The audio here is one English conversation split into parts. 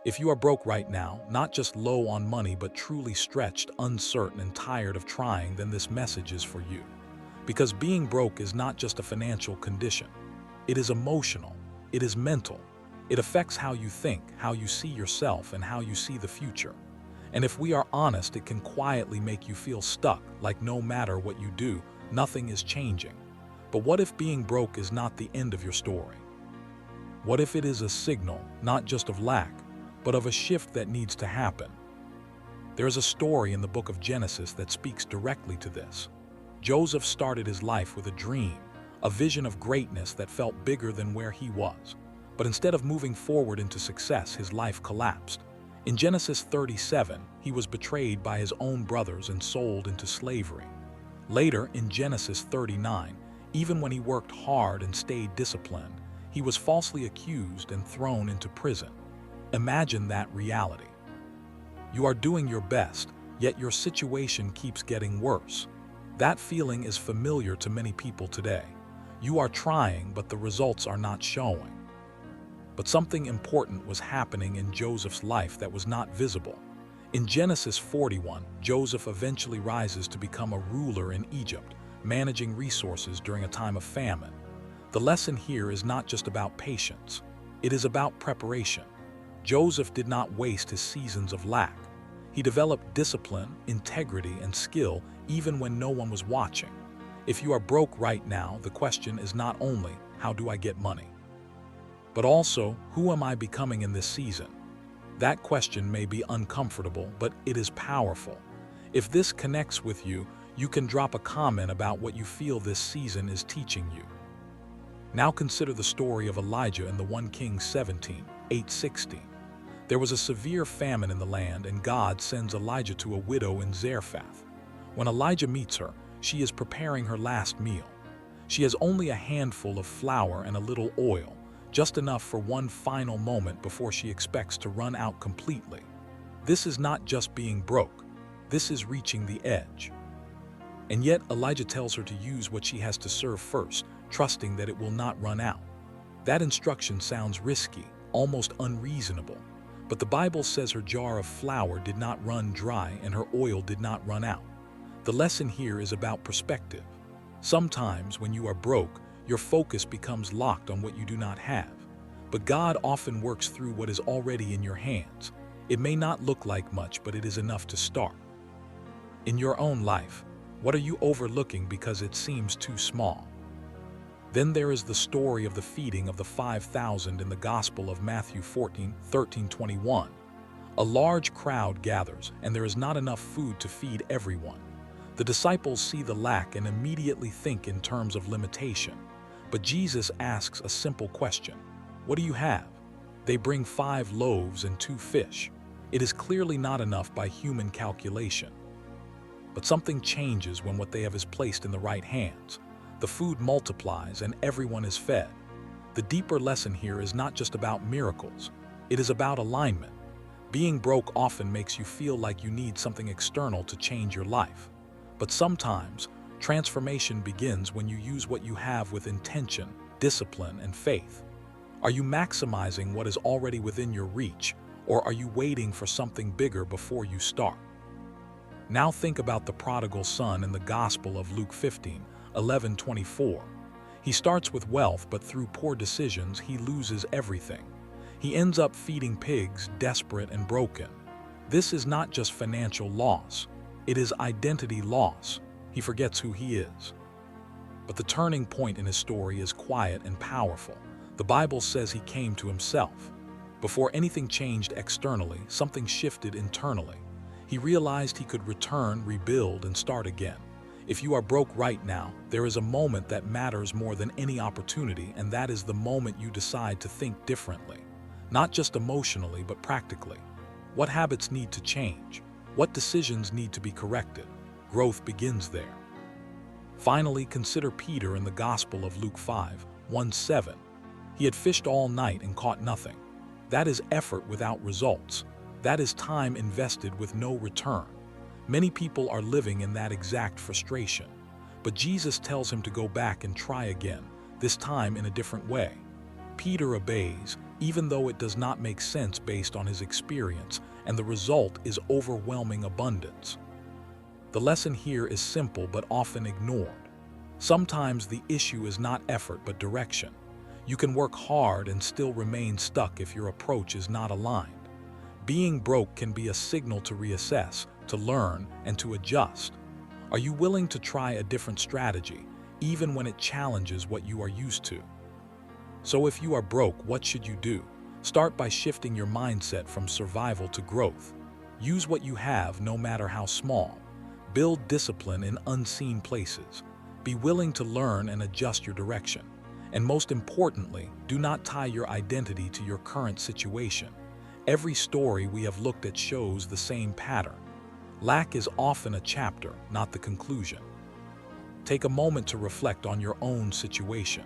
If you are broke right now, not just low on money but truly stretched, uncertain, and tired of trying, then this message is for you. Because being broke is not just a financial condition. It is emotional. It is mental. It affects how you think, how you see yourself, and how you see the future. And if we are honest, it can quietly make you feel stuck, like no matter what you do, nothing is changing. But what if being broke is not the end of your story? What if it is a signal, not just of lack, but of a shift that needs to happen? There is a story in the book of Genesis that speaks directly to this. Joseph started his life with a dream, a vision of greatness that felt bigger than where he was. But instead of moving forward into success, his life collapsed. In Genesis 37, he was betrayed by his own brothers and sold into slavery. Later, in Genesis 39, even when he worked hard and stayed disciplined, he was falsely accused and thrown into prison. Imagine that reality. You are doing your best, yet your situation keeps getting worse. That feeling is familiar to many people today. You are trying, but the results are not showing. But something important was happening in Joseph's life that was not visible. In Genesis 41, Joseph eventually rises to become a ruler in Egypt, managing resources during a time of famine. The lesson here is not just about patience. It is about preparation. Joseph did not waste his seasons of lack. He developed discipline, integrity, and skill even when no one was watching. If you are broke right now, the question is not only, how do I get money? But also, who am I becoming in this season? That question may be uncomfortable, but it is powerful. If this connects with you, you can drop a comment about what you feel this season is teaching you. Now consider the story of Elijah in the 1 Kings 17, 8-16. There was a severe famine in the land, and God sends Elijah to a widow in Zarephath. When Elijah meets her, she is preparing her last meal. She has only a handful of flour and a little oil, just enough for one final moment before she expects to run out completely. This is not just being broke. This is reaching the edge. And yet Elijah tells her to use what she has to serve first, trusting that it will not run out. That instruction sounds risky, almost unreasonable. But the Bible says her jar of flour did not run dry and her oil did not run out. The lesson here is about perspective. Sometimes when you are broke, your focus becomes locked on what you do not have. But God often works through what is already in your hands. It may not look like much, but it is enough to start. In your own life, what are you overlooking because it seems too small? Then there is the story of the feeding of the 5,000 in the Gospel of Matthew 14:13-21. A large crowd gathers, and there is not enough food to feed everyone. The disciples see the lack and immediately think in terms of limitation. But Jesus asks a simple question. What do you have? They bring 5 loaves and 2 fish. It is clearly not enough by human calculation. But something changes when what they have is placed in the right hands. The food multiplies and everyone is fed. The deeper lesson here is not just about miracles. It is about alignment. Being broke often makes you feel like you need something external to change your life. But sometimes, transformation begins when you use what you have with intention, discipline, and faith. Are you maximizing what is already within your reach, or are you waiting for something bigger before you start? Now think about the prodigal son in the Gospel of Luke 15:11-24. He starts with wealth, but through poor decisions, he loses everything. He ends up feeding pigs, desperate and broken. This is not just financial loss. It is identity loss. He forgets who he is. But the turning point in his story is quiet and powerful. The Bible says he came to himself. Before anything changed externally, something shifted internally. He realized he could return, rebuild, and start again. If you are broke right now, there is a moment that matters more than any opportunity, and that is the moment you decide to think differently. Not just emotionally, but practically. What habits need to change? What decisions need to be corrected? Growth begins there. Finally, consider Peter in the Gospel of Luke 5:1-7. He had fished all night and caught nothing. That is effort without results. That is time invested with no return. Many people are living in that exact frustration. But Jesus tells him to go back and try again, this time in a different way. Peter obeys, even though it does not make sense based on his experience, and the result is overwhelming abundance. The lesson here is simple but often ignored. Sometimes the issue is not effort but direction. You can work hard and still remain stuck if your approach is not aligned. Being broke can be a signal to reassess, to learn, and to adjust. Are you willing to try a different strategy, even when it challenges what you are used to? So if you are broke, what should you do? Start by shifting your mindset from survival to growth. Use what you have, no matter how small. Build discipline in unseen places. Be willing to learn and adjust your direction. And most importantly, do not tie your identity to your current situation. Every story we have looked at shows the same pattern. Lack is often a chapter, not the conclusion. Take a moment to reflect on your own situation.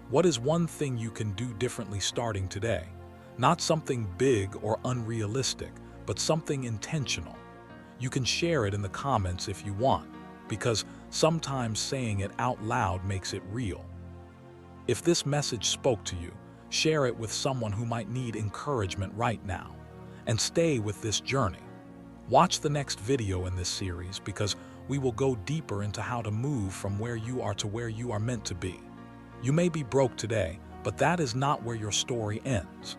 What is one thing you can do differently starting today? Not something big or unrealistic, but something intentional. You can share it in the comments if you want, because sometimes saying it out loud makes it real. If this message spoke to you, share it with someone who might need encouragement right now. And stay with this journey. Watch the next video in this series because we will go deeper into how to move from where you are to where you are meant to be. You may be broke today, but that is not where your story ends.